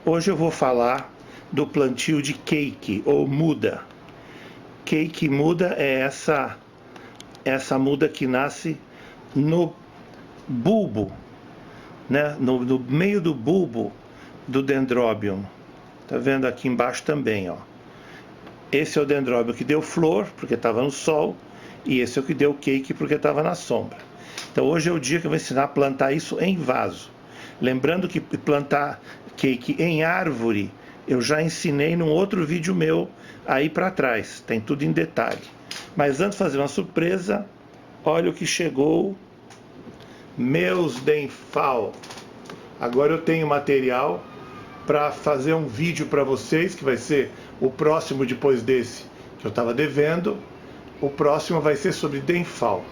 Hoje eu vou falar do plantio de cake ou muda. Cake muda é essa muda que nasce no bulbo, né? No meio do bulbo do dendrobium. Tá vendo aqui embaixo também, ó. Esse é o dendrobium que deu flor, porque estava no sol, e esse é o que deu cake, porque estava na sombra. Então hoje é o dia que eu vou ensinar a plantar isso em vaso. Lembrando que plantar cake em árvore, eu já ensinei num outro vídeo meu aí para trás, tem tudo em detalhe. Mas antes de fazer uma surpresa, olha o que chegou, meus Denfal. Agora eu tenho material para fazer um vídeo para vocês, que vai ser o próximo depois desse que eu estava devendo. O próximo vai ser sobre Denfal,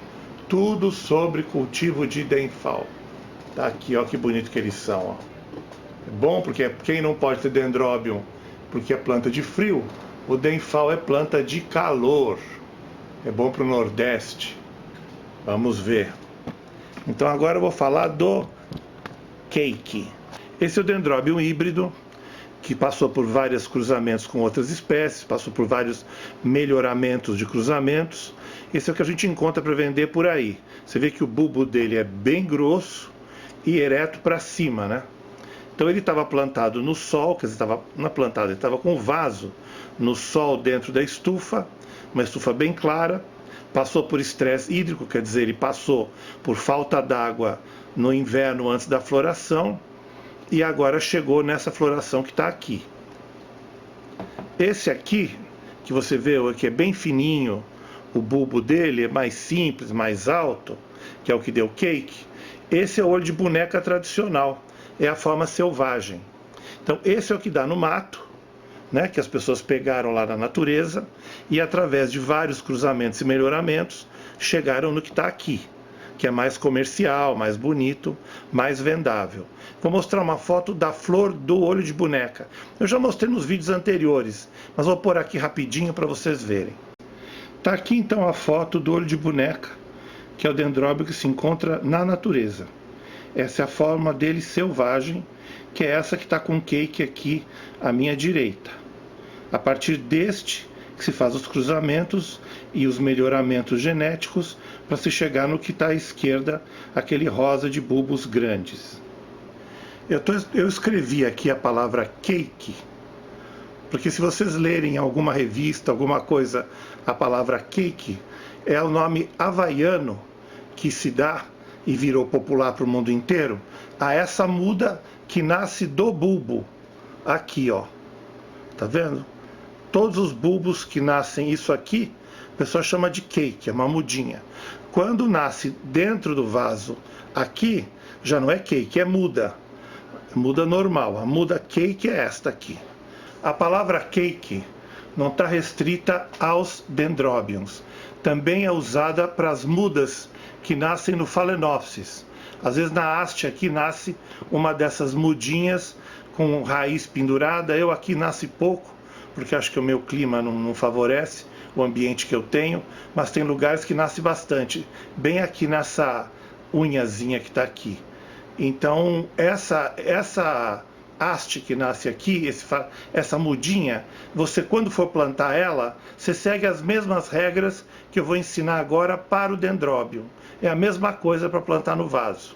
tudo sobre cultivo de Denfal. Tá aqui, ó, que bonito que eles são, ó. É bom porque quem não pode ter dendrobium porque é planta de frio, o Denfal é planta de calor. É bom para o Nordeste. Vamos ver. Então agora eu vou falar do cake. Esse é o dendrobium híbrido, que passou por vários cruzamentos com outras espécies, passou por vários melhoramentos de cruzamentos. Esse é o que a gente encontra para vender por aí. Você vê que o bulbo dele é bem grosso e ereto para cima, né? Então ele estava plantado no sol, quer dizer, ele estava com vaso no sol dentro da estufa, uma estufa bem clara, passou por estresse hídrico, quer dizer, ele passou por falta d'água no inverno antes da floração, e agora chegou nessa floração que está aqui. Esse aqui, que você vê aqui, é bem fininho, o bulbo dele é mais simples, mais alto, que é o que deu cake. Esse é o olho de boneca tradicional, é a forma selvagem. Então esse é o que dá no mato, né, que as pessoas pegaram lá na natureza e através de vários cruzamentos e melhoramentos chegaram no que está aqui, que é mais comercial, mais bonito, mais vendável. Vou mostrar uma foto da flor do olho de boneca. Eu já mostrei nos vídeos anteriores, mas vou pôr aqui rapidinho para vocês verem. Está aqui então a foto do olho de boneca, que é o dendróbio que se encontra na natureza. Essa é a forma dele selvagem, que é essa que está com cake aqui à minha direita. A partir deste que se faz os cruzamentos e os melhoramentos genéticos para se chegar no que está à esquerda, aquele rosa de bulbos grandes. Eu escrevi aqui a palavra cake, porque se vocês lerem em alguma revista, alguma coisa, a palavra cake é o nome havaiano que se dá e virou popular para o mundo inteiro a essa muda que nasce do bulbo. Aqui, ó. Tá vendo? Todos os bulbos que nascem isso aqui, o pessoal chama de cake, é uma mudinha. Quando nasce dentro do vaso aqui, já não é cake, é muda. Muda normal. A muda cake é esta aqui. A palavra cake não está restrita aos dendróbions. Também é usada para as mudas que nascem no Phalaenopsis. Às vezes na haste aqui nasce uma dessas mudinhas com raiz pendurada. Eu aqui nasce pouco, porque acho que o meu clima não favorece o ambiente que eu tenho, mas tem lugares que nasce bastante, bem aqui nessa unhazinha que está aqui. Então essa haste que nasce aqui, essa mudinha, você quando for plantar ela, você segue as mesmas regras que eu vou ensinar agora para o dendróbio. É a mesma coisa para plantar no vaso,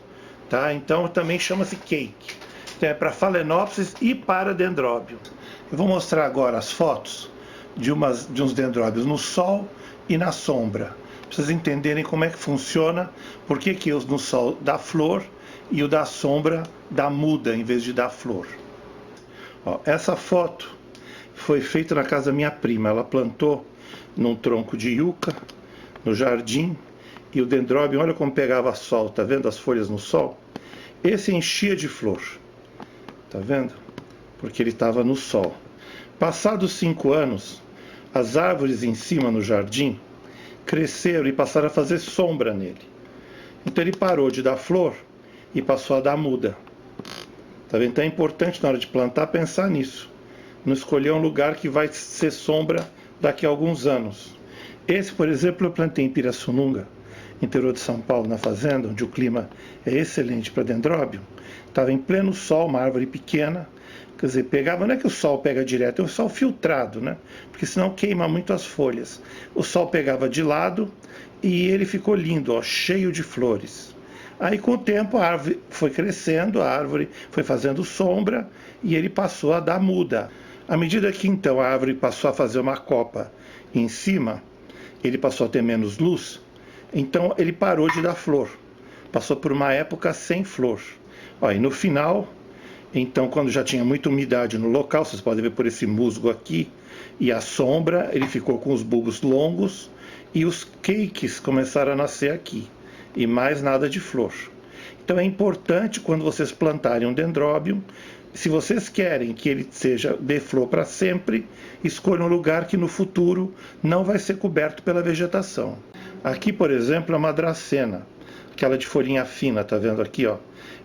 tá? Então também chama-se cake. Então, é para Phalaenopsis e para dendróbio. Eu vou mostrar agora as fotos de uns dendróbios no sol e na sombra, para vocês entenderem como é que funciona, por que os no sol dá flor e o da sombra dá muda em vez de dar flor. Ó, essa foto foi feita na casa da minha prima. Ela plantou num tronco de yucca no jardim, e o dendróbio, olha como pegava sol, tá vendo as folhas no sol? Esse enchia de flor, tá vendo? Porque ele estava no sol. Passados 5 anos, as árvores em cima no jardim cresceram e passaram a fazer sombra nele. Então ele parou de dar flor e passou a dar muda. Tá vendo? Então é importante na hora de plantar pensar nisso. Não escolher um lugar que vai ser sombra daqui a alguns anos. Esse, por exemplo, eu plantei em Pirassununga, interior de São Paulo, na fazenda, onde o clima é excelente para dendróbio. Estava em pleno sol, uma árvore pequena, Quer dizer, pegava, não é que o sol pega direto, é o sol filtrado, né? Porque senão queima muito as folhas. O sol pegava de lado e ele ficou lindo, ó, cheio de flores. Aí com o tempo a árvore foi crescendo, a árvore foi fazendo sombra e ele passou a dar muda. À medida que então a árvore passou a fazer uma copa em cima, ele passou a ter menos luz, então ele parou de dar flor. Passou por uma época sem flor. Ó, e no final, então quando já tinha muita umidade no local, vocês podem ver por esse musgo aqui, e a sombra, ele ficou com os bulbos longos e os cakes começaram a nascer aqui. E mais nada de flor. Então é importante quando vocês plantarem um dendróbio, se vocês querem que ele dê flor para sempre, escolham um lugar que no futuro não vai ser coberto pela vegetação. Aqui, por exemplo, é uma dracena, aquela de folhinha fina, tá vendo aqui, ó?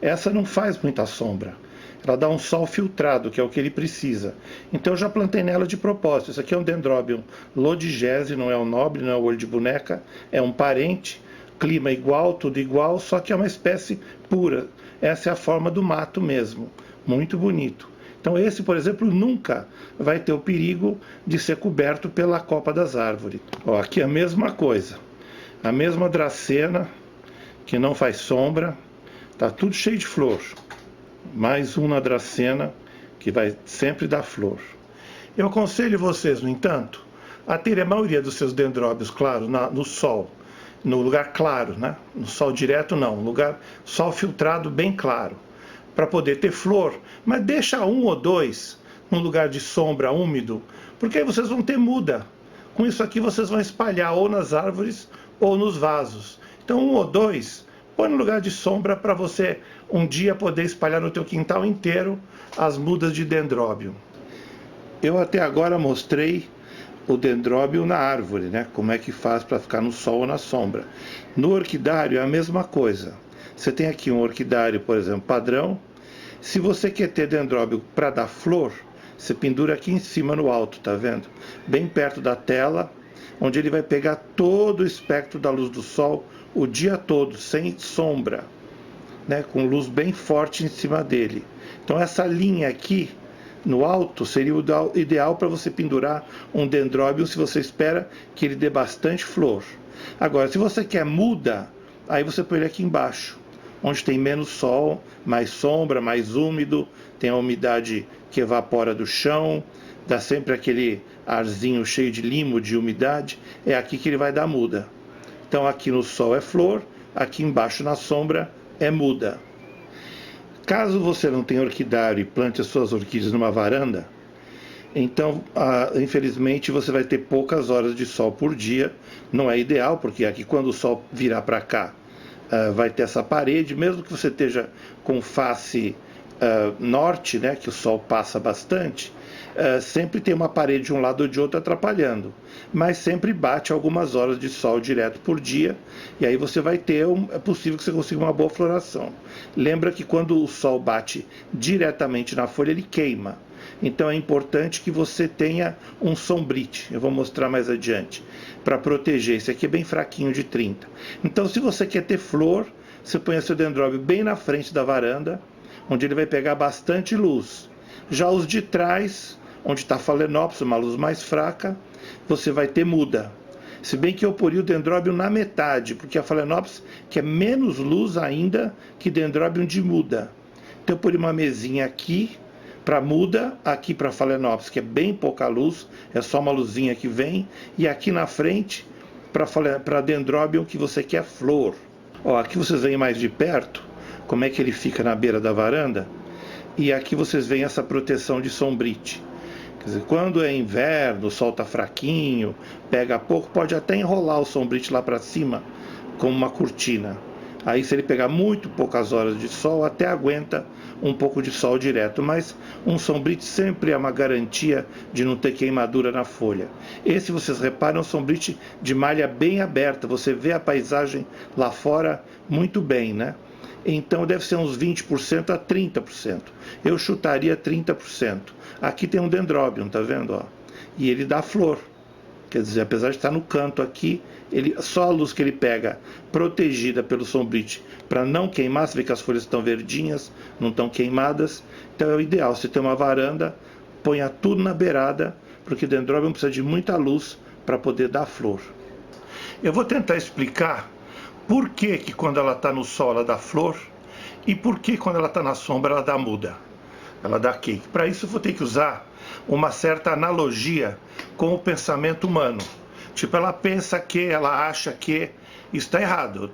Essa não faz muita sombra. Ela dá um sol filtrado, que é o que ele precisa. Então eu já plantei nela de propósito. Isso aqui é um dendróbio lodigese, não é o nobre, não é o olho de boneca, é um parente. Clima igual, tudo igual, só que é uma espécie pura. Essa é a forma do mato mesmo. Muito bonito. Então esse, por exemplo, nunca vai ter o perigo de ser coberto pela copa das árvores. Ó, aqui é a mesma coisa. A mesma dracena, que não faz sombra. Tá tudo cheio de flor. Mais uma dracena, que vai sempre dar flor. Eu aconselho vocês, no entanto, a terem a maioria dos seus dendróbios, claro, no sol. No lugar claro, né? No sol direto não, lugar sol filtrado bem claro, para poder ter flor, mas deixa um ou dois num lugar de sombra úmido, porque aí vocês vão ter muda. Com isso aqui vocês vão espalhar ou nas árvores ou nos vasos. Então um ou dois, põe no lugar de sombra para você um dia poder espalhar no teu quintal inteiro as mudas de dendróbio. Eu até agora mostrei o dendróbio na árvore, né? Como é que faz para ficar no sol ou na sombra. No orquidário é a mesma coisa. Você tem aqui um orquidário, por exemplo, padrão. Se você quer ter dendróbio para dar flor, você pendura aqui em cima no alto, tá vendo? Bem perto da tela, onde ele vai pegar todo o espectro da luz do sol o dia todo, sem sombra, né? Com luz bem forte em cima dele. Então essa linha aqui no alto seria o ideal para você pendurar um dendróbio se você espera que ele dê bastante flor. Agora, se você quer muda, aí você põe ele aqui embaixo, onde tem menos sol, mais sombra, mais úmido, tem a umidade que evapora do chão, dá sempre aquele arzinho cheio de limo, de umidade, é aqui que ele vai dar muda. Então aqui no sol é flor, aqui embaixo na sombra é muda. Caso você não tenha orquidário e plante as suas orquídeas numa varanda, então, infelizmente, você vai ter poucas horas de sol por dia. Não é ideal, porque aqui quando o sol virar para cá, vai ter essa parede, mesmo que você esteja com face norte, né, que o sol passa bastante, sempre tem uma parede de um lado ou de outro atrapalhando, mas sempre bate algumas horas de sol direto por dia, e aí você vai ter, é possível que você consiga uma boa floração. Lembra que quando o sol bate diretamente na folha, ele queima. Então é importante que você tenha um sombrite, eu vou mostrar mais adiante, para proteger. Esse aqui é bem fraquinho, de 30. Então se você quer ter flor, você põe seu dendróbio bem na frente da varanda, onde ele vai pegar bastante luz. Já os de trás, onde está a Phalaenopsis, uma luz mais fraca, você vai ter muda. Se bem que eu poria o dendróbio na metade, porque a Phalaenopsis quer menos luz ainda que dendróbio de muda. Então eu poria uma mesinha aqui para muda, aqui para Phalaenopsis, que é bem pouca luz, é só uma luzinha que vem, e aqui na frente para dendróbio que você quer flor. Ó, aqui vocês veem mais de perto como é que ele fica na beira da varanda, e aqui vocês veem essa proteção de sombrite. Quer dizer, quando é inverno, o sol está fraquinho, pega pouco, pode até enrolar o sombrite lá para cima, como uma cortina. Aí se ele pegar muito poucas horas de sol, até aguenta um pouco de sol direto, mas um sombrite sempre é uma garantia de não ter queimadura na folha. Esse, vocês reparam, é um sombrite de malha bem aberta, você vê a paisagem lá fora muito bem, né? Então deve ser uns 20% a 30%. Eu chutaria 30%. Aqui tem um dendróbio, tá vendo? Ó? E ele dá flor. Quer dizer, apesar de estar no canto aqui, só a luz que ele pega, protegida pelo sombrite, para não queimar. Você vê que as folhas estão verdinhas, não estão queimadas. Então é o ideal, se tem uma varanda, ponha tudo na beirada, porque o dendróbio precisa de muita luz para poder dar flor. Eu vou tentar explicar por que quando ela está no sol ela dá flor e por que quando ela está na sombra ela dá muda, ela dá cake. Para isso eu vou ter que usar uma certa analogia com o pensamento humano. Tipo, ela pensa que, ela acha que, isso está errado.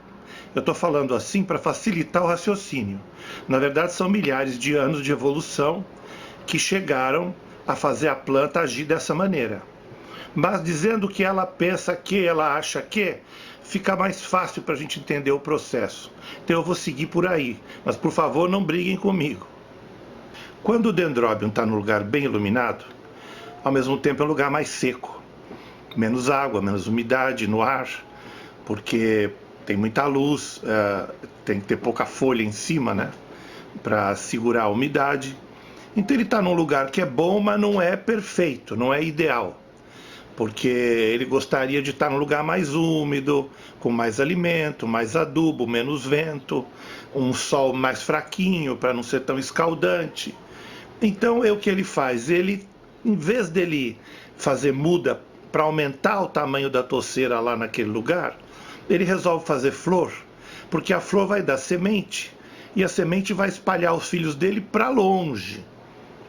Eu estou falando assim para facilitar o raciocínio. Na verdade, são milhares de anos de evolução que chegaram a fazer a planta agir dessa maneira. Mas dizendo que ela pensa que, ela acha que, fica mais fácil para a gente entender o processo. Então eu vou seguir por aí, mas por favor não briguem comigo. Quando o dendróbio está num lugar bem iluminado, ao mesmo tempo é um lugar mais seco. Menos água, menos umidade no ar, porque tem muita luz, tem que ter pouca folha em cima, né, para segurar a umidade. Então ele está num lugar que é bom, mas não é perfeito, não é ideal. Porque ele gostaria de estar num lugar mais úmido, com mais alimento, mais adubo, menos vento, um sol mais fraquinho para não ser tão escaldante. Então o que ele faz? Ele, em vez dele fazer muda para aumentar o tamanho da toceira lá naquele lugar, ele resolve fazer flor, porque a flor vai dar semente, e a semente vai espalhar os filhos dele para longe,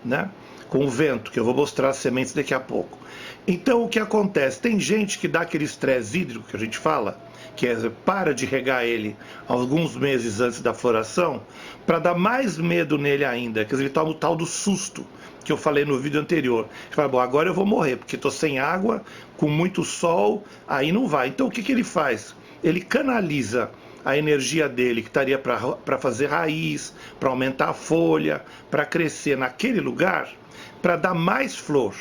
né? Com o vento, que eu vou mostrar as sementes daqui a pouco. Então o que acontece? Tem gente que dá aquele estresse hídrico que a gente fala, que para de regar ele alguns meses antes da floração, para dar mais medo nele ainda. Quer dizer, ele toma o tal do susto, que eu falei no vídeo anterior. Ele fala, bom, agora eu vou morrer, porque estou sem água, com muito sol, aí não vai. Então o que ele faz? Ele canaliza a energia dele, que estaria para fazer raiz, para aumentar a folha, para crescer naquele lugar, para dar mais flor,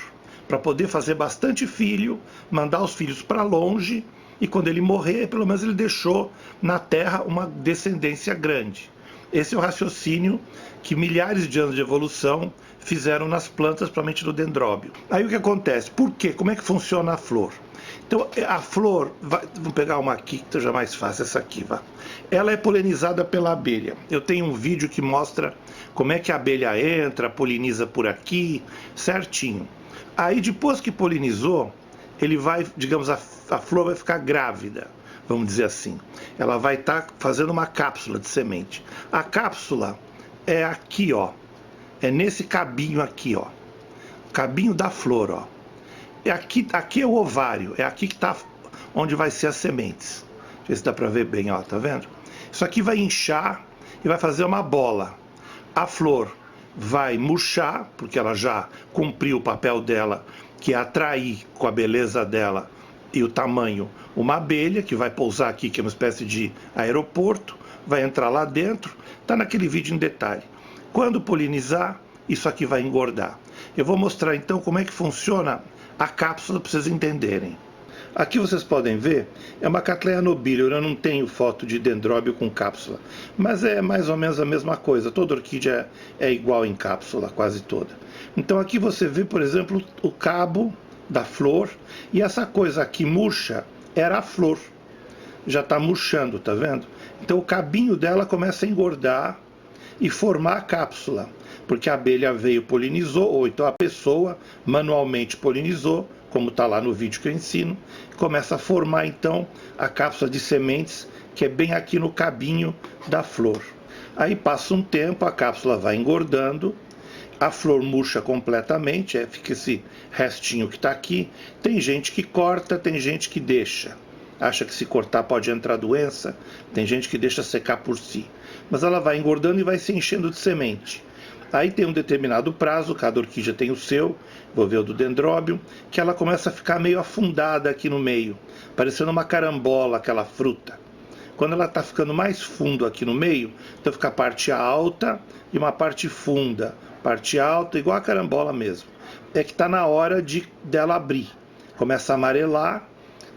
para poder fazer bastante filho, mandar os filhos para longe, e quando ele morrer, pelo menos ele deixou na terra uma descendência grande. Esse é o raciocínio que milhares de anos de evolução fizeram nas plantas, principalmente no dendróbio. Aí o que acontece? Por quê? Como é que funciona a flor? Então a flor, vamos pegar uma aqui que seja mais fácil, essa aqui, vá. Ela é polinizada pela abelha. Eu tenho um vídeo que mostra como é que a abelha entra, poliniza por aqui, certinho. Aí depois que polinizou, ele vai, digamos, a flor vai ficar grávida, vamos dizer assim. Ela vai estar fazendo uma cápsula de semente. A cápsula é aqui, ó. É nesse cabinho aqui, ó. Cabinho da flor, ó. Aqui é o ovário, é aqui que está onde vai ser as sementes. Deixa eu ver se dá para ver bem, ó, tá vendo? Isso aqui vai inchar e vai fazer uma bola. A flor vai murchar, porque ela já cumpriu o papel dela, que é atrair com a beleza dela e o tamanho uma abelha, que vai pousar aqui, que é uma espécie de aeroporto, vai entrar lá dentro, está naquele vídeo em detalhe. Quando polinizar, isso aqui vai engordar. Eu vou mostrar então como é que funciona a cápsula para vocês entenderem. Aqui vocês podem ver, é uma Cattleya nobilior. Eu não tenho foto de dendróbio com cápsula, mas é mais ou menos a mesma coisa. Toda orquídea é igual em cápsula, quase toda. Então aqui você vê, por exemplo, o cabo da flor, e essa coisa aqui murcha era a flor. Já está murchando, tá vendo? Então o cabinho dela começa a engordar e formar a cápsula, porque a abelha veio, polinizou, ou então a pessoa manualmente polinizou, como está lá no vídeo que eu ensino, começa a formar então a cápsula de sementes, que é bem aqui no cabinho da flor. Aí passa um tempo, a cápsula vai engordando, a flor murcha completamente, fica esse restinho que está aqui. Tem gente que corta, tem gente que deixa. Acha que se cortar pode entrar doença, tem gente que deixa secar por si. Mas ela vai engordando e vai se enchendo de semente. Aí tem um determinado prazo, cada orquídea tem o seu, vou ver o do dendróbio, que ela começa a ficar meio afundada aqui no meio, parecendo uma carambola, aquela fruta. Quando ela está ficando mais fundo aqui no meio, então fica a parte alta e uma parte funda. Parte alta, igual a carambola mesmo. É que está na hora dela abrir. Começa a amarelar,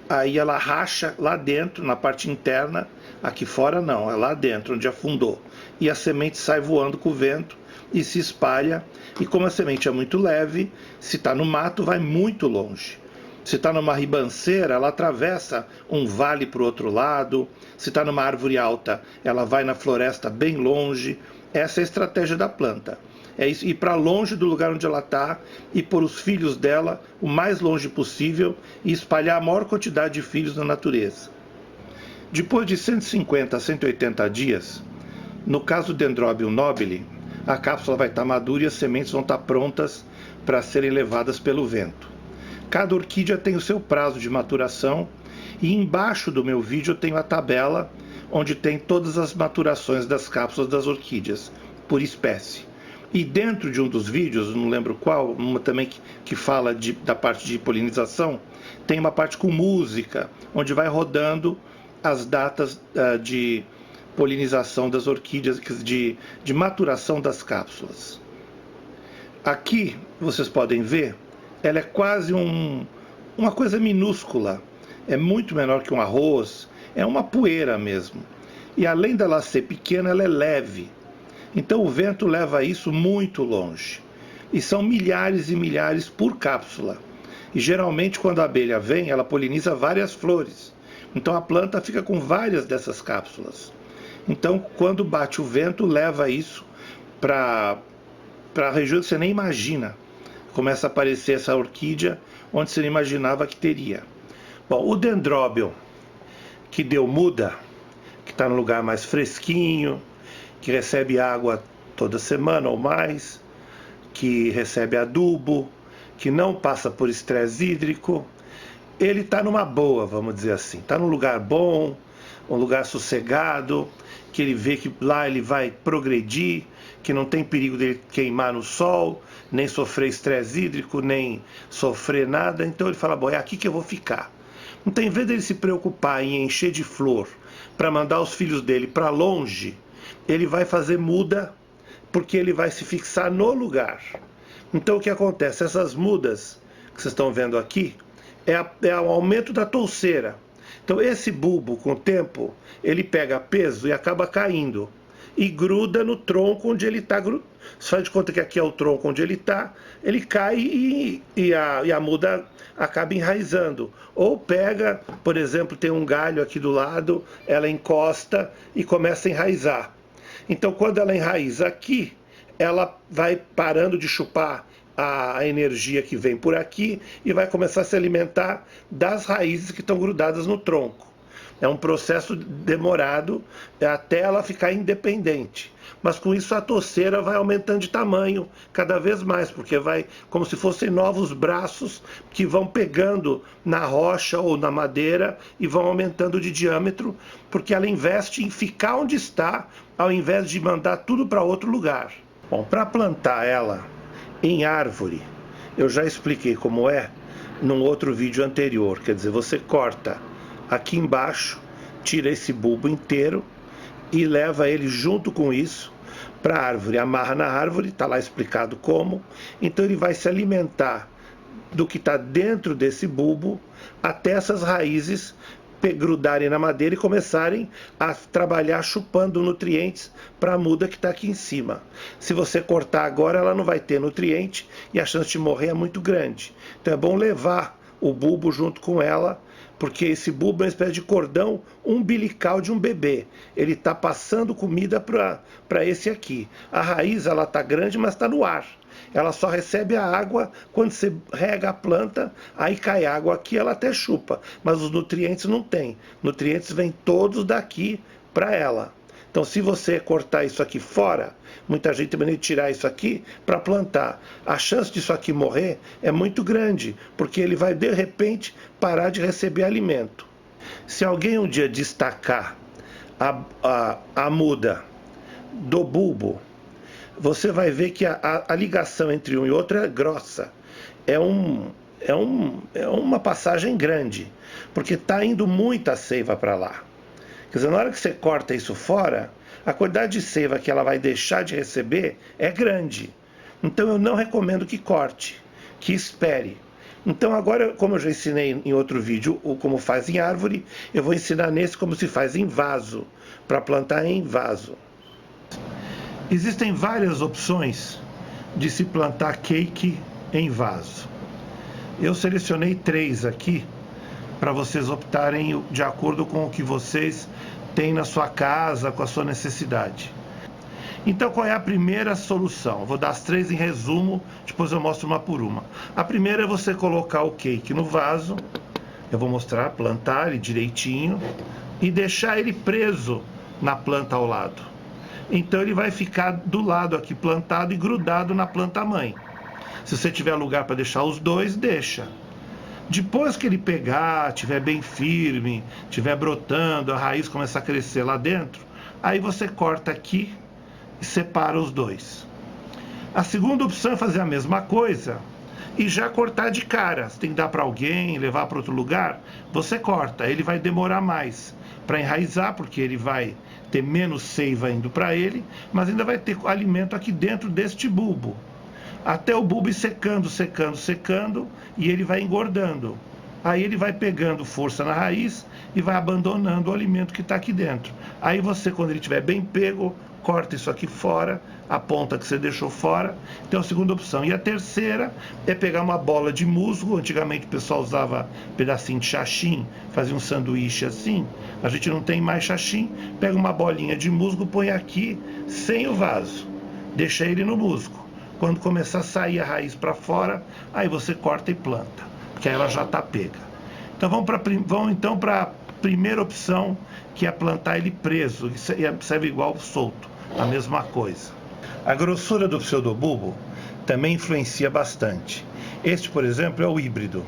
aí ela racha lá dentro, na parte interna. Aqui fora não, é lá dentro, onde afundou. E a semente sai voando com o vento e se espalha. E como a semente é muito leve, se está no mato, vai muito longe. Se está numa ribanceira, ela atravessa um vale para o outro lado. Se está numa árvore alta, ela vai na floresta bem longe. Essa é a estratégia da planta. É isso, ir para longe do lugar onde ela está e pôr os filhos dela o mais longe possível e espalhar a maior quantidade de filhos na natureza. Depois de 150 a 180 dias, no caso do Dendrobium nobile, a cápsula vai estar madura e as sementes vão estar prontas para serem levadas pelo vento. Cada orquídea tem o seu prazo de maturação e embaixo do meu vídeo eu tenho a tabela onde tem todas as maturações das cápsulas das orquídeas, por espécie. E dentro de um dos vídeos, não lembro qual, uma também que fala da parte de polinização, tem uma parte com música, onde vai rodando as datas de polinização das orquídeas, de maturação das cápsulas. Aqui, vocês podem ver, ela é quase uma coisa minúscula, é muito menor que um arroz, é uma poeira mesmo. E além dela ser pequena, ela é leve. Então o vento leva isso muito longe. E são milhares e milhares por cápsula. E geralmente quando a abelha vem, ela poliniza várias flores. Então a planta fica com várias dessas cápsulas. Então quando bate o vento, leva isso para a região que você nem imagina. Começa a aparecer essa orquídea onde você não imaginava que teria. Bom, o Dendrobium que deu muda, que está no lugar mais fresquinho, que recebe água toda semana ou mais, que recebe adubo, que não passa por estresse hídrico, ele está numa boa, vamos dizer assim. Está num lugar bom, um lugar sossegado, que ele vê que lá ele vai progredir, que não tem perigo dele queimar no sol, nem sofrer estresse hídrico, nem sofrer nada. Então ele fala, bom, é aqui que eu vou ficar. Então, em vez dele se preocupar em encher de flor para mandar os filhos dele para longe, ele vai fazer muda, porque ele vai se fixar no lugar. Então o que acontece? Essas mudas que vocês estão vendo aqui é o aumento da touceira. Então esse bulbo, com o tempo, ele pega peso e acaba caindo. E gruda no tronco onde ele está. Se faz de conta que aqui é o tronco onde ele está, ele cai e a muda acaba enraizando. Ou pega, por exemplo, tem um galho aqui do lado, ela encosta e começa a enraizar. Então quando ela enraiza aqui, ela vai parando de chupar a energia que vem por aqui e vai começar a se alimentar das raízes que estão grudadas no tronco. É um processo demorado até ela ficar independente. Mas com isso a touceira vai aumentando de tamanho cada vez mais, porque vai como se fossem novos braços que vão pegando na rocha ou na madeira e vão aumentando de diâmetro, porque ela investe em ficar onde está, ao invés de mandar tudo para outro lugar. Bom, para plantar ela em árvore, eu já expliquei como é num outro vídeo anterior. Quer dizer, você corta aqui embaixo, tira esse bulbo inteiro e leva ele junto com isso para a árvore. Amarra na árvore, está lá explicado como. Então ele vai se alimentar do que está dentro desse bulbo até essas raízes grudarem na madeira e começarem a trabalhar chupando nutrientes para a muda que está aqui em cima. Se você cortar agora, ela não vai ter nutriente e a chance de morrer é muito grande. Então é bom levar o bulbo junto com ela, porque esse bulbo é uma espécie de cordão umbilical de um bebê. Ele está passando comida para esse aqui. A raiz ela está grande, mas está no ar. Ela só recebe a água quando você rega a planta, aí cai água aqui, ela até chupa, mas os nutrientes não tem. Nutrientes vêm todos daqui para ela. Então se você cortar isso aqui fora, muita gente também tirar isso aqui para plantar. A chance disso aqui morrer é muito grande, porque ele vai de repente parar de receber alimento. Se alguém um dia destacar a muda do bulbo, você vai ver que a ligação entre um e outro é grossa. É uma passagem grande, porque está indo muita seiva para lá. Quer dizer, na hora que você corta isso fora, a quantidade de seiva que ela vai deixar de receber é grande. Então eu não recomendo que corte, que espere. Então agora, como eu já ensinei em outro vídeo como faz em árvore, eu vou ensinar nesse como se faz em vaso, para plantar em vaso. Existem várias opções de se plantar cake em vaso. Eu selecionei 3 aqui para vocês optarem de acordo com o que vocês têm na sua casa, com a sua necessidade. Então, qual é a primeira solução? Vou dar as 3 em resumo, depois eu mostro uma por uma. A primeira é você colocar o cake no vaso. Eu vou mostrar, plantar ele direitinho e deixar ele preso na planta ao lado. Então ele vai ficar do lado aqui plantado e grudado na planta mãe. Se você tiver lugar para deixar os dois, deixa. Depois que ele pegar, estiver bem firme, estiver brotando, a raiz começar a crescer lá dentro, aí você corta aqui e separa os dois. A segunda opção é fazer a mesma coisa e já cortar de cara. Você tem que dar para alguém, levar para outro lugar, você corta. Ele vai demorar mais para enraizar, porque ele vai ter menos seiva indo para ele, mas ainda vai ter alimento aqui dentro deste bulbo. Até o bulbo ir secando, secando, secando, e ele vai engordando. Aí ele vai pegando força na raiz e vai abandonando o alimento que está aqui dentro. Aí você, quando ele estiver bem pego, corta isso aqui fora, a ponta que você deixou fora. Então, a segunda opção. E a terceira é pegar uma bola de musgo. Antigamente o pessoal usava pedacinho de xaxim, fazia um sanduíche assim. A gente não tem mais xaxim. Pega uma bolinha de musgo, põe aqui sem o vaso. Deixa ele no musgo. Quando começar a sair a raiz para fora, aí você corta e planta, porque aí ela já está pega. Então vamos então para a primeira opção, que é plantar ele preso, serve igual solto, a mesma coisa. A grossura do pseudobulbo também influencia bastante. Este, por exemplo, é o híbrido,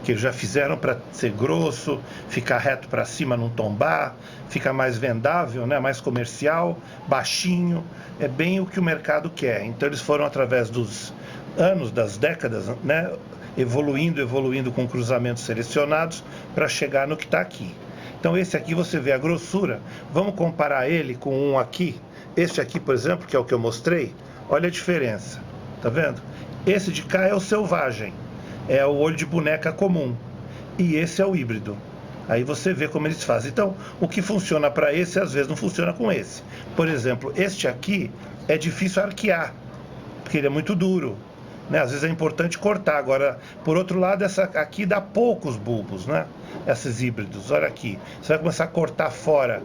que já fizeram para ser grosso, ficar reto para cima, não tombar, fica mais vendável, né? Mais comercial, baixinho, é bem o que o mercado quer. Então eles foram, através dos anos, das décadas, né? evoluindo com cruzamentos selecionados para chegar no que está aqui. Então esse aqui você vê a grossura. Vamos comparar ele com um aqui. Este aqui, por exemplo, que é o que eu mostrei, olha a diferença, tá vendo? Esse de cá é o selvagem, é o olho de boneca comum, e esse é o híbrido. Aí você vê como eles fazem. Então, o que funciona para esse, às vezes não funciona com esse. Por exemplo, este aqui é difícil arquear, porque ele é muito duro, né? Às vezes é importante cortar. Agora, por outro lado, essa aqui dá poucos bulbos, né? Esses híbridos, olha aqui. Você vai começar a cortar fora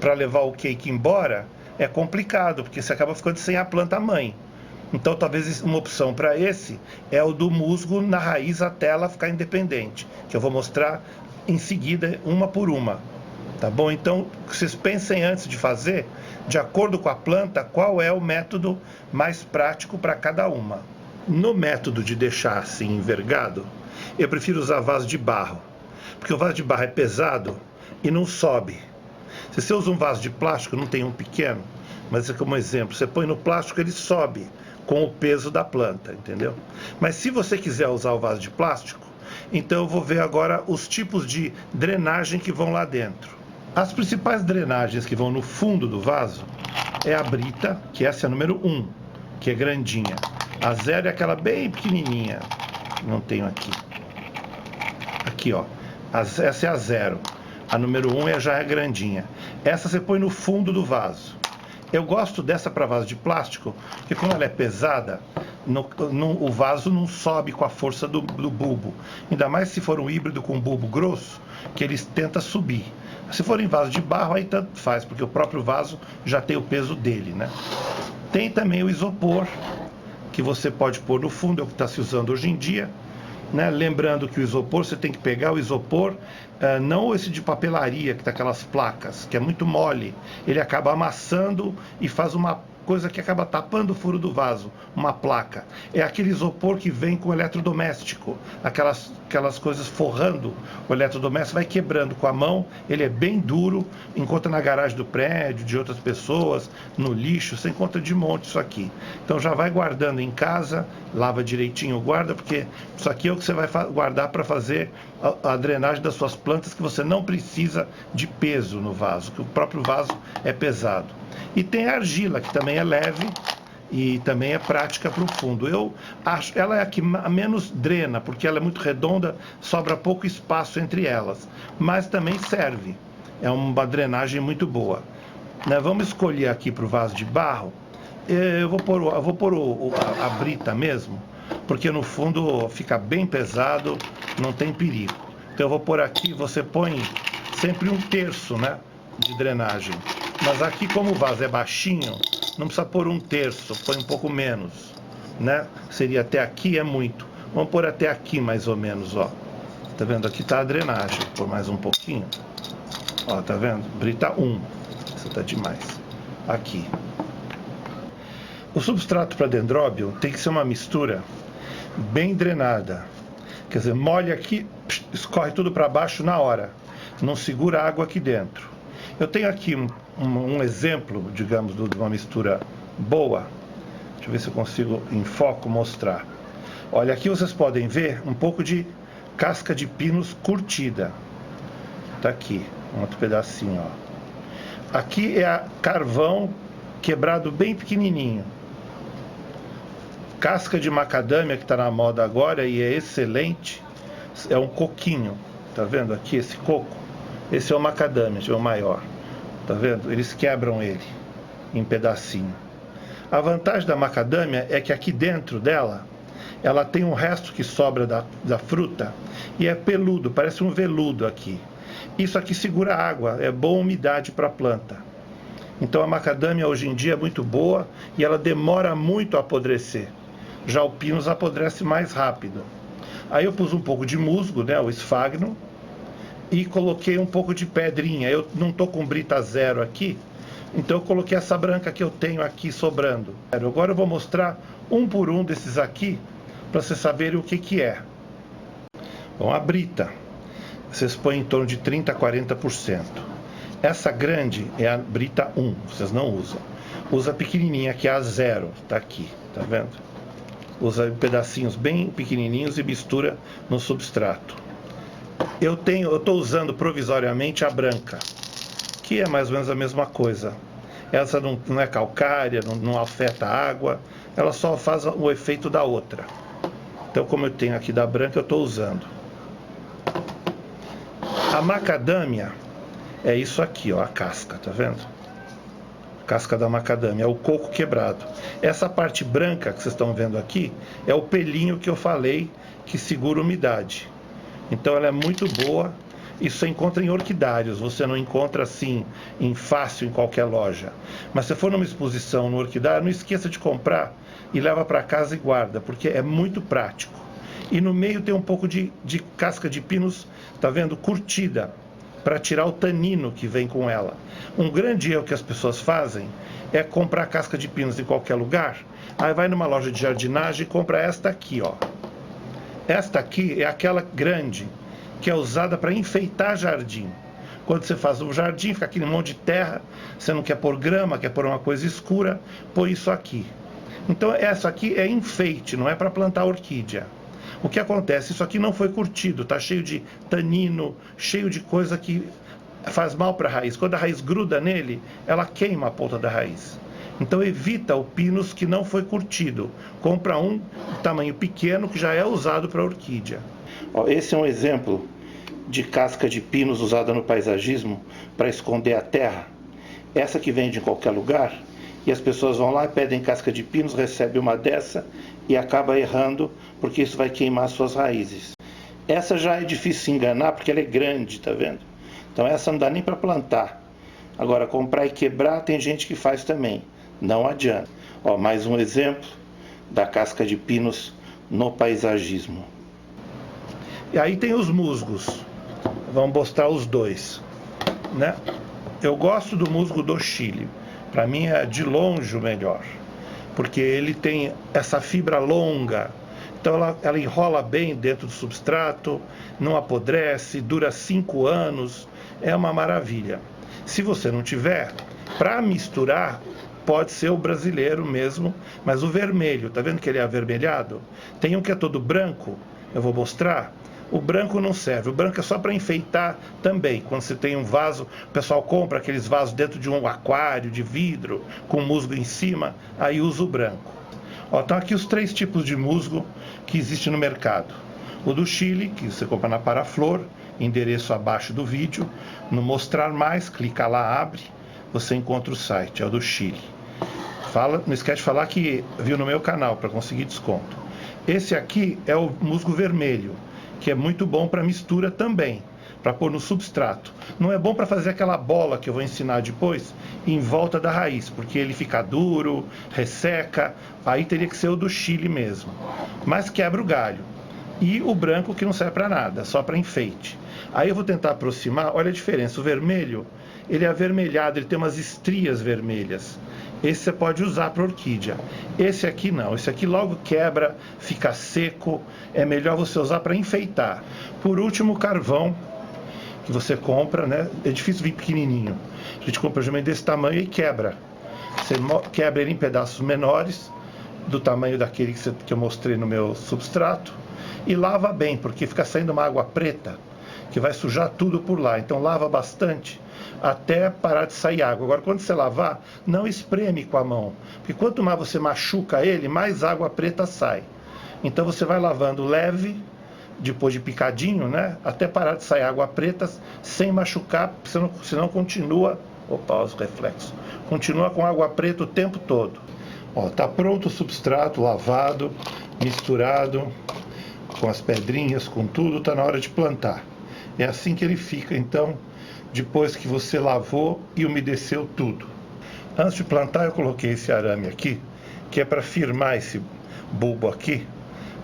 para levar o cake embora, é complicado, porque você acaba ficando sem a planta mãe. Então, talvez uma opção para esse é o do musgo na raiz até ela ficar independente, que eu vou mostrar em seguida, uma por uma. Tá bom? Então, vocês pensem antes de fazer, de acordo com a planta, qual é o método mais prático para cada uma. No método de deixar assim envergado, eu prefiro usar vaso de barro, porque o vaso de barro é pesado e não sobe. Se você usa um vaso de plástico, não tem um pequeno, mas isso é como exemplo, você põe no plástico, ele sobe com o peso da planta, entendeu? Mas se você quiser usar o vaso de plástico, então eu vou ver agora os tipos de drenagem que vão lá dentro. As principais drenagens que vão no fundo do vaso é a brita, que essa é a número 1, que é grandinha. A 0 é aquela bem pequenininha, que não tenho aqui. Aqui, ó, essa é a 0. A número 1 já é grandinha. Essa você põe no fundo do vaso. Eu gosto dessa para vaso de plástico, porque como ela é pesada, o vaso não sobe com a força do bulbo. Ainda mais se for um híbrido com bulbo grosso, que ele tenta subir. Se for em vaso de barro, aí tanto faz, porque o próprio vaso já tem o peso dele, né? Tem também o isopor, que você pode pôr no fundo, é o que está se usando hoje em dia. Né? Lembrando que o isopor, você tem que pegar o isopor, não esse de papelaria, que tá aquelas placas, que é muito mole. Ele acaba amassando e faz uma coisa que acaba tapando o furo do vaso, uma placa. É aquele isopor que vem com eletrodoméstico, aquelas coisas forrando o eletrodoméstico, vai quebrando com a mão, ele é bem duro, encontra na garagem do prédio, de outras pessoas, no lixo, você encontra de monte isso aqui. Então já vai guardando em casa, lava direitinho, guarda, porque isso aqui é o que você vai guardar para fazer a drenagem das suas plantas, que você não precisa de peso no vaso, que o próprio vaso é pesado. E tem a argila, que também é leve e também é prática para o fundo. Eu acho ela é a que menos drena, porque ela é muito redonda, sobra pouco espaço entre elas, mas também serve. É uma drenagem muito boa. Né? Vamos escolher aqui para o vaso de barro. Eu vou pôr a brita mesmo, porque no fundo fica bem pesado, não tem perigo. Então eu vou pôr aqui, você põe sempre 1/3, né, de drenagem. Mas aqui, como o vaso é baixinho, não precisa pôr 1/3, põe um pouco menos, né? Seria até aqui, é muito. Vamos pôr até aqui mais ou menos, ó. Tá vendo? Aqui tá a drenagem, vou pôr mais um pouquinho. Ó, tá vendo? Brita 1, isso tá demais. Aqui. O substrato para dendróbio tem que ser uma mistura bem drenada. Quer dizer, molha aqui, escorre tudo para baixo na hora. Não segura água aqui dentro. Eu tenho aqui um exemplo, digamos, de uma mistura boa. Deixa eu ver se eu consigo, em foco, mostrar. Olha, aqui vocês podem ver um pouco de casca de pinos curtida. Tá aqui, um outro pedacinho, ó. Aqui é carvão quebrado bem pequenininho. Casca de macadâmia, que está na moda agora e é excelente, é um coquinho. Tá vendo aqui esse coco? Esse é o macadâmia, é o maior. Tá vendo? Eles quebram ele em pedacinho. A vantagem da macadâmia é que aqui dentro dela, ela tem um resto que sobra da fruta e é peludo, parece um veludo aqui. Isso aqui segura água, é boa umidade para a planta. Então a macadâmia hoje em dia é muito boa e ela demora muito a apodrecer. Já o pinus apodrece mais rápido. Aí eu pus um pouco de musgo, né, o esfagno, e coloquei um pouco de pedrinha. Eu não estou com brita 0 aqui, então eu coloquei essa branca que eu tenho aqui sobrando. Agora eu vou mostrar um por um desses aqui, para vocês saberem o que é. Bom, a brita, vocês põem em torno de 30% a 40%. Essa grande é a brita 1, vocês não usam. Usa a pequenininha, que é a 0, tá aqui, tá vendo? Usa pedacinhos bem pequenininhos e mistura no substrato. Eu estou usando provisoriamente a branca, que é mais ou menos a mesma coisa. Essa não é calcária, não afeta a água, ela só faz o efeito da outra. Então, como eu tenho aqui da branca, eu estou usando. A macadâmia é isso aqui, ó, a casca, tá vendo? Casca da macadâmia, é o coco quebrado. Essa parte branca que vocês estão vendo aqui é o pelinho que eu falei que segura a umidade. Então ela é muito boa. Isso você encontra em orquidários, você não encontra assim fácil em qualquer loja. Mas se for numa exposição no orquidário, não esqueça de comprar e leva para casa e guarda, porque é muito prático. E no meio tem um pouco de casca de pinos, tá vendo? Curtida, para tirar o tanino que vem com ela. Um grande erro que as pessoas fazem é comprar casca de pinos em qualquer lugar, aí vai numa loja de jardinagem e compra esta aqui, ó. Esta aqui é aquela grande, que é usada para enfeitar jardim. Quando você faz um jardim, fica aquele monte de terra, você não quer pôr grama, quer pôr uma coisa escura, põe isso aqui. Então essa aqui é enfeite, não é para plantar orquídea. O que acontece? Isso aqui não foi curtido, está cheio de tanino, cheio de coisa que faz mal para a raiz. Quando a raiz gruda nele, ela queima a ponta da raiz. Então evita o pinus que não foi curtido. Compra um tamanho pequeno que já é usado para orquídea. Esse é um exemplo de casca de pinos usada no paisagismo para esconder a terra. Essa que vende em qualquer lugar, e as pessoas vão lá e pedem casca de pinos, recebe uma dessa e acaba errando, porque isso vai queimar suas raízes. Essa já é difícil se enganar porque ela é grande, tá vendo? Então essa não dá nem para plantar. Agora comprar e quebrar tem gente que faz também, não adianta. Mais um exemplo da casca de pinos no paisagismo. E aí tem os musgos. Vamos mostrar os dois, né? Eu gosto do musgo do Chile. Para mim é de longe o melhor, porque ele tem essa fibra longa. Então ela enrola bem dentro do substrato, não apodrece, dura 5 anos, é uma maravilha. Se você não tiver, para misturar, pode ser o brasileiro mesmo, mas o vermelho, tá vendo que ele é avermelhado? Tem um que é todo branco, eu vou mostrar. O branco não serve, o branco é só para enfeitar também. Quando você tem um vaso, o pessoal compra aqueles vasos dentro de um aquário de vidro, com musgo em cima, aí usa o branco. Estão aqui os 3 tipos de musgo que existem no mercado. O do Chile, que você compra na Paraflor, endereço abaixo do vídeo. No Mostrar Mais, clica lá, abre, você encontra o site, é o do Chile. Não esquece de falar que viu no meu canal para conseguir desconto. Esse aqui é o musgo vermelho, que é muito bom para mistura também, para pôr no substrato. Não é bom para fazer aquela bola que eu vou ensinar depois em volta da raiz, porque ele fica duro, resseca, aí teria que ser o do Chile mesmo. Mas quebra o galho. E o branco que não serve para nada, só para enfeite. Aí eu vou tentar aproximar, olha a diferença, o vermelho, ele é avermelhado, ele tem umas estrias vermelhas. Esse você pode usar para orquídea. Esse aqui não, esse aqui logo quebra, fica seco, é melhor você usar para enfeitar. Por último, o carvão, que você compra, né? É difícil vir pequenininho. A gente compra geralmente desse tamanho e quebra. Você quebra ele em pedaços menores, do tamanho daquele que eu mostrei no meu substrato, e lava bem, porque fica saindo uma água preta, que vai sujar tudo por lá. Então lava bastante, até parar de sair água. Agora, quando você lavar, não espreme com a mão, porque quanto mais você machuca ele, mais água preta sai. Então você vai lavando leve, depois de picadinho, né? Até parar de sair água preta, sem machucar, senão continua, opa, os reflexos, continua com água preta o tempo todo. Ó, tá pronto o substrato, lavado, misturado, com as pedrinhas, com tudo, tá na hora de plantar. É assim que ele fica, então, depois que você lavou e umedeceu tudo. Antes de plantar, eu coloquei esse arame aqui, que é para firmar esse bulbo aqui,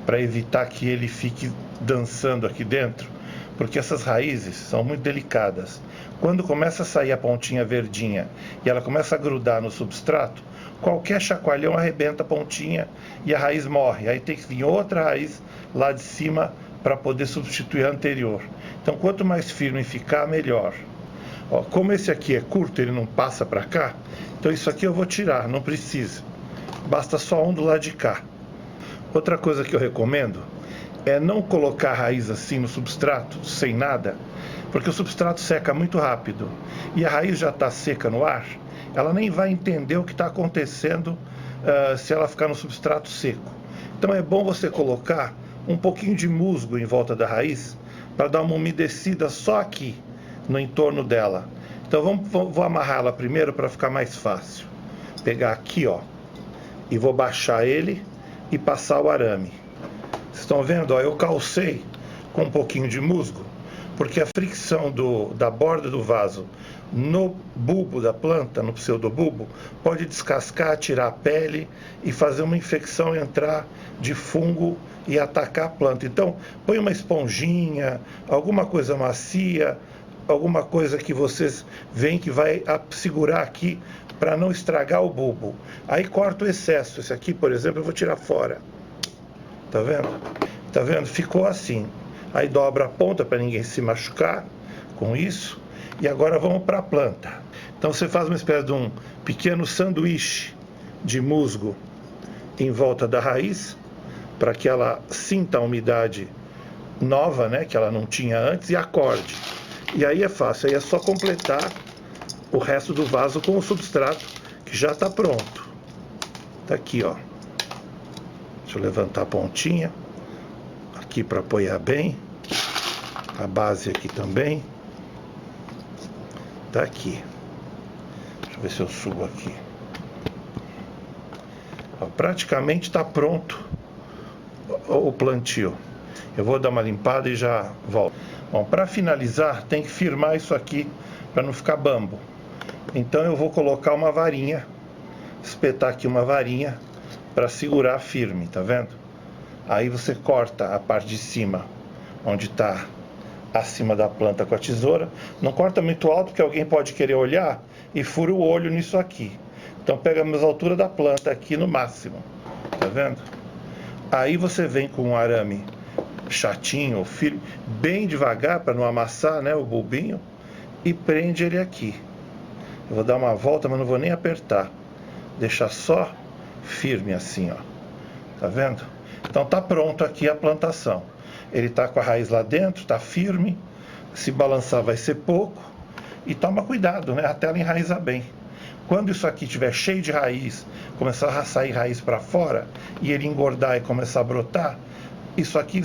para evitar que ele fique dançando aqui dentro, porque essas raízes são muito delicadas. Quando começa a sair a pontinha verdinha e ela começa a grudar no substrato, qualquer chacoalhão arrebenta a pontinha e a raiz morre. Aí tem que vir outra raiz lá de cima para poder substituir a anterior. Então, quanto mais firme ficar, melhor. Ó, como esse aqui é curto, ele não passa para cá, então isso aqui eu vou tirar, não precisa. Basta só um do lado de cá. Outra coisa que eu recomendo é não colocar a raiz assim no substrato, sem nada, porque o substrato seca muito rápido e a raiz já está seca no ar, ela nem vai entender o que está acontecendo se ela ficar no substrato seco. Então é bom você colocar um pouquinho de musgo em volta da raiz para dar uma umedecida só aqui, no entorno dela. Então vou amarrá-la primeiro para ficar mais fácil. Pegar aqui, ó, e vou baixar ele e passar o arame. Vocês estão vendo? Ó, eu calcei com um pouquinho de musgo, porque a fricção da borda do vaso no bulbo da planta, no pseudobulbo, pode descascar, tirar a pele e fazer uma infecção entrar de fungo e atacar a planta. Então, põe uma esponjinha, alguma coisa macia, alguma coisa que vocês veem que vai segurar aqui para não estragar o bulbo. Aí corta o excesso. Esse aqui, por exemplo, eu vou tirar fora. Tá vendo? Tá vendo? Ficou assim. Aí dobra a ponta para ninguém se machucar com isso. E agora vamos para a planta. Então você faz uma espécie de um pequeno sanduíche de musgo em volta da raiz, para que ela sinta a umidade nova, né, que ela não tinha antes, e acorde. E aí é fácil, aí é só completar o resto do vaso com o substrato, que já está pronto. Tá aqui, ó. Deixa eu levantar a pontinha aqui para apoiar bem. A base aqui também. Tá aqui. Deixa eu ver se eu subo aqui. Ó, praticamente está pronto o plantio. Eu vou dar uma limpada e já volto. Bom, para finalizar, tem que firmar isso aqui para não ficar bambo. Então eu vou colocar uma varinha, espetar aqui uma varinha para segurar firme, tá vendo? Aí você corta a parte de cima, onde está acima da planta com a tesoura. Não corta muito alto, porque alguém pode querer olhar e fura o olho nisso aqui. Então pega a mesma altura da planta aqui no máximo, tá vendo? Aí você vem com um arame chatinho, firme, bem devagar para não amassar, né, o bulbinho, e prende ele aqui. Eu vou dar uma volta, mas não vou nem apertar. Deixar só firme assim, ó. Tá vendo? Então tá pronto aqui a plantação. Ele tá com a raiz lá dentro, tá firme. Se balançar vai ser pouco. E toma cuidado, né, até ela enraizar bem. Quando isso aqui estiver cheio de raiz, começar a sair raiz para fora, e ele engordar e começar a brotar, isso aqui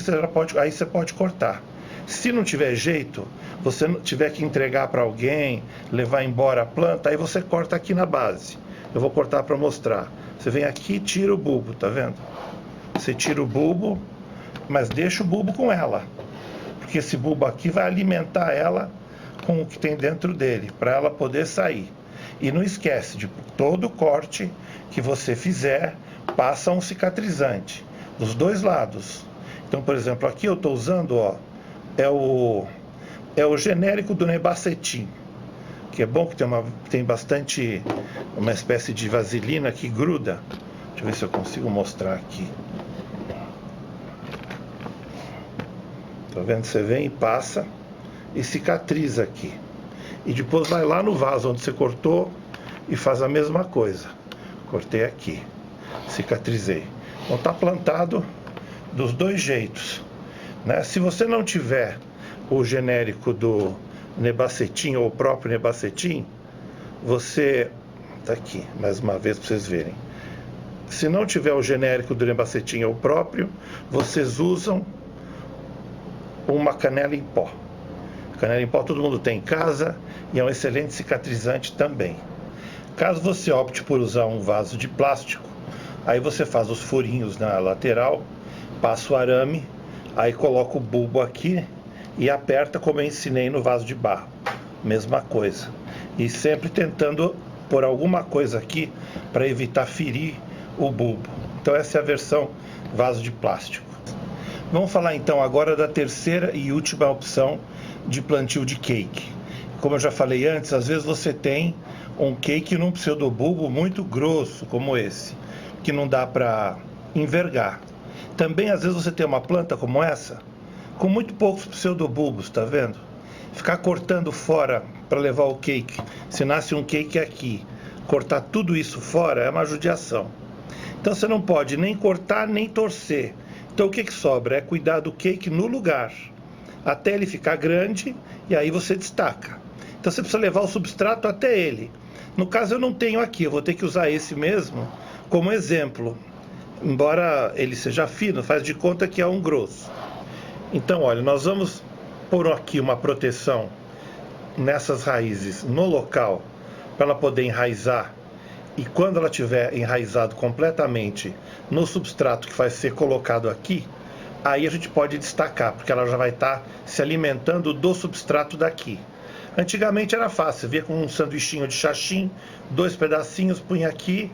aí você pode cortar. Se não tiver jeito, você tiver que entregar para alguém, levar embora a planta, aí você corta aqui na base. Eu vou cortar para mostrar. Você vem aqui e tira o bulbo, tá vendo? Você tira o bulbo, mas deixa o bulbo com ela, porque esse bulbo aqui vai alimentar ela com o que tem dentro dele, para ela poder sair. E não esquece, de todo corte que você fizer, passa um cicatrizante dos dois lados. Então, por exemplo, aqui eu estou usando, ó, é o genérico do Nebacetin, que é bom, que tem bastante, uma espécie de vaselina que gruda. Deixa eu ver se eu consigo mostrar aqui. Tá vendo? Você vem e passa e cicatriza aqui. E depois vai lá no vaso onde você cortou e faz a mesma coisa. Cortei aqui, cicatrizei. Então tá plantado dos dois jeitos, né? Se você não tiver o genérico do Nebacetin ou o próprio Nebacetin, você... Tá aqui, mais uma vez para vocês verem. Se não tiver o genérico do Nebacetin ou o próprio, vocês usam uma canela em pó. Canela em pó todo mundo tem em casa e é um excelente cicatrizante também. Caso você opte por usar um vaso de plástico, aí você faz os furinhos na lateral, passa o arame, aí coloca o bulbo aqui e aperta como eu ensinei no vaso de barro. Mesma coisa. E sempre tentando pôr alguma coisa aqui para evitar ferir o bulbo. Então essa é a versão vaso de plástico. Vamos falar então agora da terceira e última opção de plantio de cake. Como eu já falei antes, às vezes você tem um cake num pseudobulbo muito grosso, como esse, que não dá para envergar. Também às vezes você tem uma planta como essa, com muito poucos pseudobulbos, tá vendo? Ficar cortando fora para levar o cake, se nasce um cake aqui, cortar tudo isso fora é uma judiação. Então você não pode nem cortar nem torcer. Então o que sobra é cuidar do cake no lugar, até ele ficar grande, e aí você destaca. Então você precisa levar o substrato até ele. No caso eu não tenho aqui, eu vou ter que usar esse mesmo como exemplo. Embora ele seja fino, faz de conta que é um grosso. Então olha, nós vamos pôr aqui uma proteção nessas raízes no local, para ela poder enraizar. E quando ela tiver enraizado completamente no substrato que vai ser colocado aqui, aí a gente pode destacar, porque ela já vai estar se alimentando do substrato daqui. Antigamente era fácil, via com um sanduichinho de xaxim, 2 pedacinhos, punha aqui,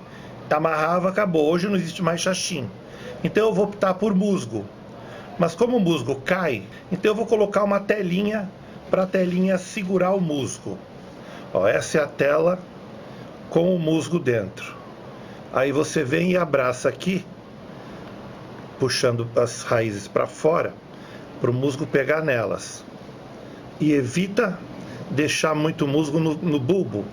amarrava, acabou. Hoje não existe mais xaxim. Então eu vou optar por musgo. Mas como o musgo cai, então eu vou colocar uma telinha para a telinha segurar o musgo. Ó, essa é a tela com o musgo dentro. Aí você vem e abraça aqui, puxando as raízes para fora, para o musgo pegar nelas. E evita deixar muito musgo no bulbo,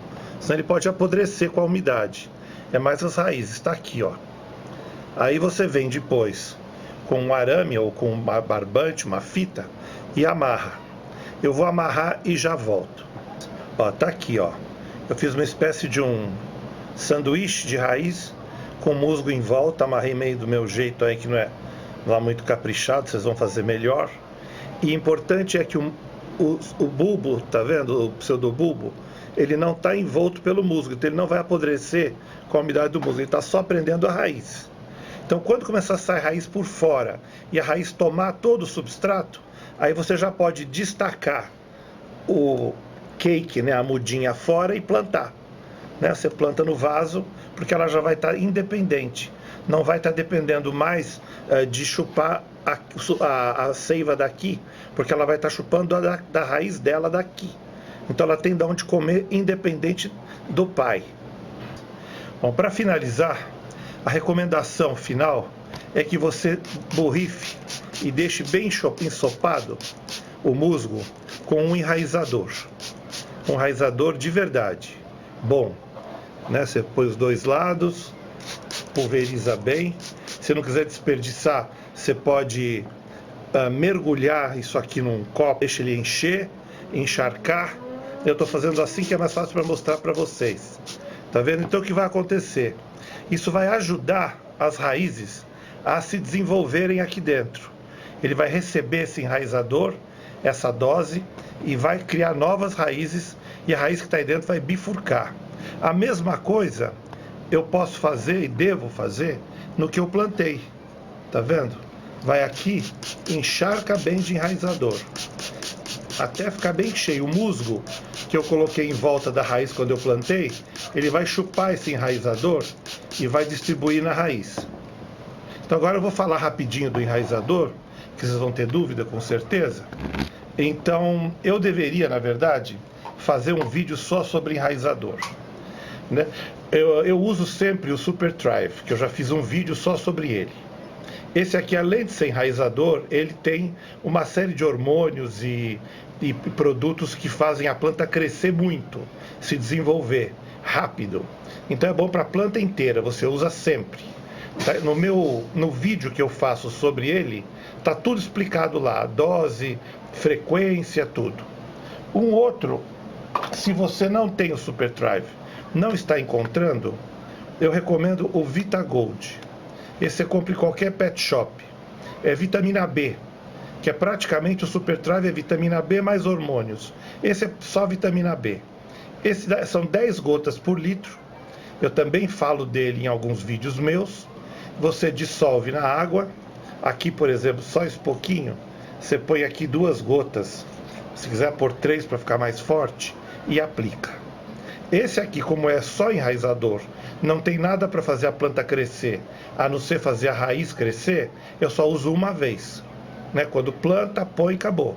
senão ele pode apodrecer com a umidade. É mais as raízes, está aqui, ó. Aí você vem depois com um arame ou com uma barbante, uma fita, e amarra. Eu vou amarrar e já volto. Ó, tá aqui, ó. Eu fiz uma espécie de um sanduíche de raiz com musgo em volta, amarrei meio do meu jeito aí, que não é lá muito caprichado, vocês vão fazer melhor. E importante é que o bulbo, tá vendo? O pseudobulbo, ele não está envolto pelo musgo, então ele não vai apodrecer com a umidade do musgo, ele está só prendendo a raiz. Então quando começar a sair raiz por fora e a raiz tomar todo o substrato, aí você já pode destacar o cake, né, a mudinha fora, e plantar, né? Você planta no vaso, porque ela já vai estar independente, não vai estar dependendo mais de chupar a seiva daqui, porque ela vai estar chupando da raiz dela daqui. Então ela tem de onde comer independente do pai. Bom, para finalizar, a recomendação final é que você borrife e deixe bem ensopado o musgo com um enraizador. Um enraizador de verdade. Bom, né? Você põe os dois lados, pulveriza bem. Se não quiser desperdiçar, você pode mergulhar isso aqui num copo, deixa ele encher, encharcar. Eu estou fazendo assim que é mais fácil para mostrar para vocês. Tá vendo? Então o que vai acontecer? Isso vai ajudar as raízes a se desenvolverem aqui dentro. Ele vai receber esse enraizador, essa dose, e vai criar novas raízes, e a raiz que está aí dentro vai bifurcar. A mesma coisa eu posso fazer e devo fazer no que eu plantei. Tá vendo? Vai aqui, encharca bem de enraizador, até ficar bem cheio. O musgo que eu coloquei em volta da raiz quando eu plantei, ele vai chupar esse enraizador e vai distribuir na raiz. Então agora eu vou falar rapidinho do enraizador, que vocês vão ter dúvida com certeza. Então eu deveria, na verdade, fazer um vídeo só sobre enraizador, né? Eu uso sempre o Super Thrive, que eu já fiz um vídeo só sobre ele. Esse aqui, além de ser enraizador, ele tem uma série de hormônios e produtos que fazem a planta crescer muito, se desenvolver rápido. Então é bom para a planta inteira, você usa sempre. No vídeo que eu faço sobre ele, está tudo explicado lá, dose, frequência, tudo. Um outro, se você não tem o Super Thrive, não está encontrando, eu recomendo o VitaGold. Esse você compra em qualquer pet shop. É vitamina B, que é praticamente o Super Thrive, é vitamina B mais hormônios. Esse é só vitamina B. Esse são 10 gotas por litro. Eu também falo dele em alguns vídeos meus. Você dissolve na água. Aqui, por exemplo, só esse pouquinho. Você põe aqui 2 gotas. Se quiser pôr 3 para ficar mais forte. E aplica. Esse aqui, como é só enraizador, não tem nada para fazer a planta crescer, a não ser fazer a raiz crescer, eu só uso uma vez, né? Quando planta, põe e acabou.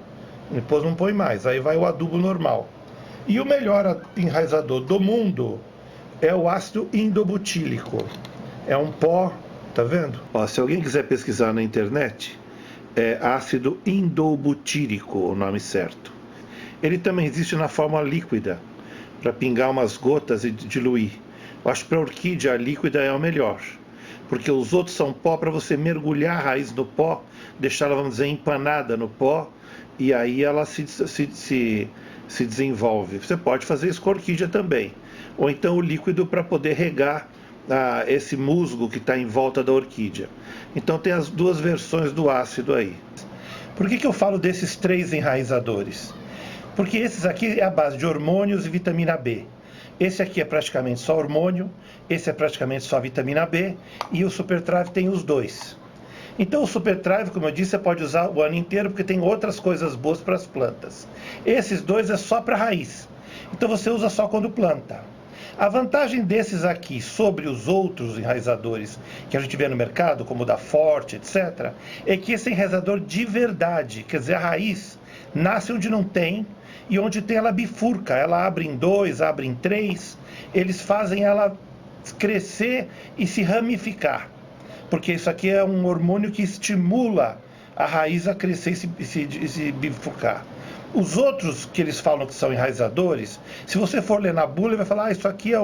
Depois não põe mais, aí vai o adubo normal. E o melhor enraizador do mundo é o ácido indobutílico. É um pó, tá vendo? Ó, se alguém quiser pesquisar na internet, é ácido indobutírico o nome certo. Ele também existe na forma líquida, para pingar umas gotas e diluir. Eu acho que para orquídea a líquida é o melhor, porque os outros são pó para você mergulhar a raiz no pó, deixar ela, vamos dizer, empanada no pó, e aí ela se desenvolve. Você pode fazer isso com a orquídea também, ou então o líquido para poder regar esse musgo que está em volta da orquídea. Então tem as duas versões do ácido aí. Por que eu falo desses 3 enraizadores? Porque esses aqui é a base de hormônios e vitamina B. Esse aqui é praticamente só hormônio, esse é praticamente só vitamina B, e o Super Thrive tem os 2. Então o Super Thrive, como eu disse, você pode usar o ano inteiro, porque tem outras coisas boas para as plantas. Esses 2 é só para raiz, então você usa só quando planta. A vantagem desses aqui sobre os outros enraizadores que a gente vê no mercado, como o da Forte, etc., é que esse enraizador de verdade, quer dizer, a raiz, nasce onde não tem, e onde tem ela bifurca, ela abre em 2, abre em 3, eles fazem ela crescer e se ramificar, porque isso aqui é um hormônio que estimula a raiz a crescer e se bifurcar. Os outros que eles falam que são enraizadores, se você for ler na bula, ele vai falar, isso aqui é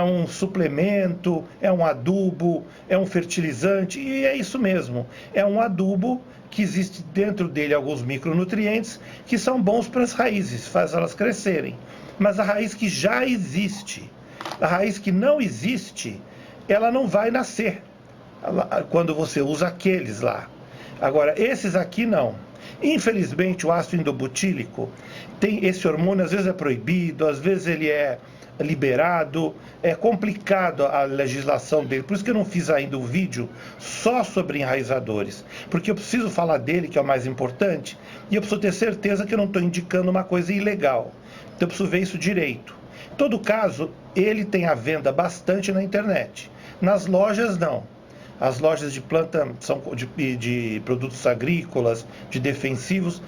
um suplemento, é um adubo, é um fertilizante, e é isso mesmo, é um adubo que existe dentro dele alguns micronutrientes que são bons para as raízes, faz elas crescerem. Mas a raiz que já existe, a raiz que não existe, ela não vai nascer quando você usa aqueles lá. Agora, esses aqui não. Infelizmente, o ácido indobutílico tem esse hormônio, às vezes é proibido, às vezes ele é liberado, é complicado a legislação dele, por isso que eu não fiz ainda um vídeo só sobre enraizadores, porque eu preciso falar dele, que é o mais importante, e eu preciso ter certeza que eu não estou indicando uma coisa ilegal, então eu preciso ver isso direito. Em todo caso, ele tem a venda bastante na internet, nas lojas não. As lojas de planta são de produtos agrícolas, de defensivos,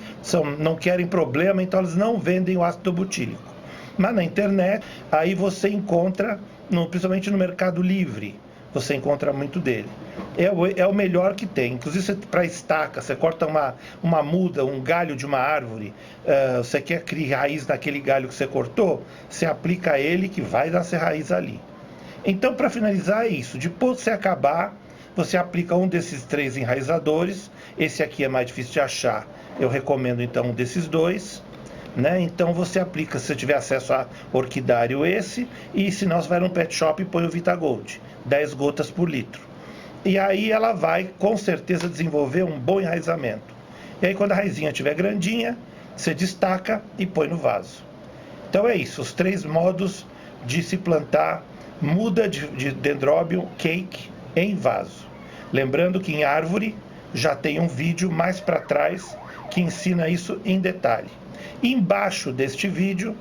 não querem problema, então elas não vendem o ácido butílico. Mas na internet, aí você encontra, principalmente no Mercado Livre, você encontra muito dele. É o melhor que tem. Inclusive para estaca, você corta uma muda, um galho de uma árvore, você quer criar raiz naquele galho que você cortou, você aplica ele que vai nascer raiz ali. Então, para finalizar, é isso. Depois de você acabar, você aplica um desses 3 enraizadores. Esse aqui é mais difícil de achar. Eu recomendo, então, um desses 2. Né? Então, você aplica, se você tiver acesso a orquidário, esse. E, se não, você vai num pet shop e põe o VitaGold. 10 gotas por litro. E aí, ela vai, com certeza, desenvolver um bom enraizamento. E aí, quando a raizinha estiver grandinha, você destaca e põe no vaso. Então, é isso. Os 3 modos de se plantar muda de dendróbio cake em vaso. Lembrando que em árvore já tem um vídeo mais para trás que ensina isso em detalhe. Embaixo deste vídeo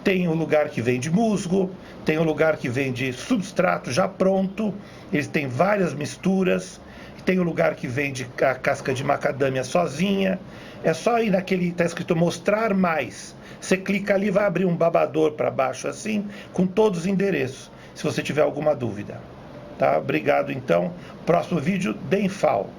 tem o lugar que vende musgo, tem o lugar que vende substrato já pronto, eles têm várias misturas, tem o lugar que vende a casca de macadâmia sozinha. É só ir naquele, está escrito mostrar mais. Você clica ali, vai abrir um babador para baixo assim, com todos os endereços, se você tiver alguma dúvida. Tá? Obrigado então. Próximo vídeo, Denfal.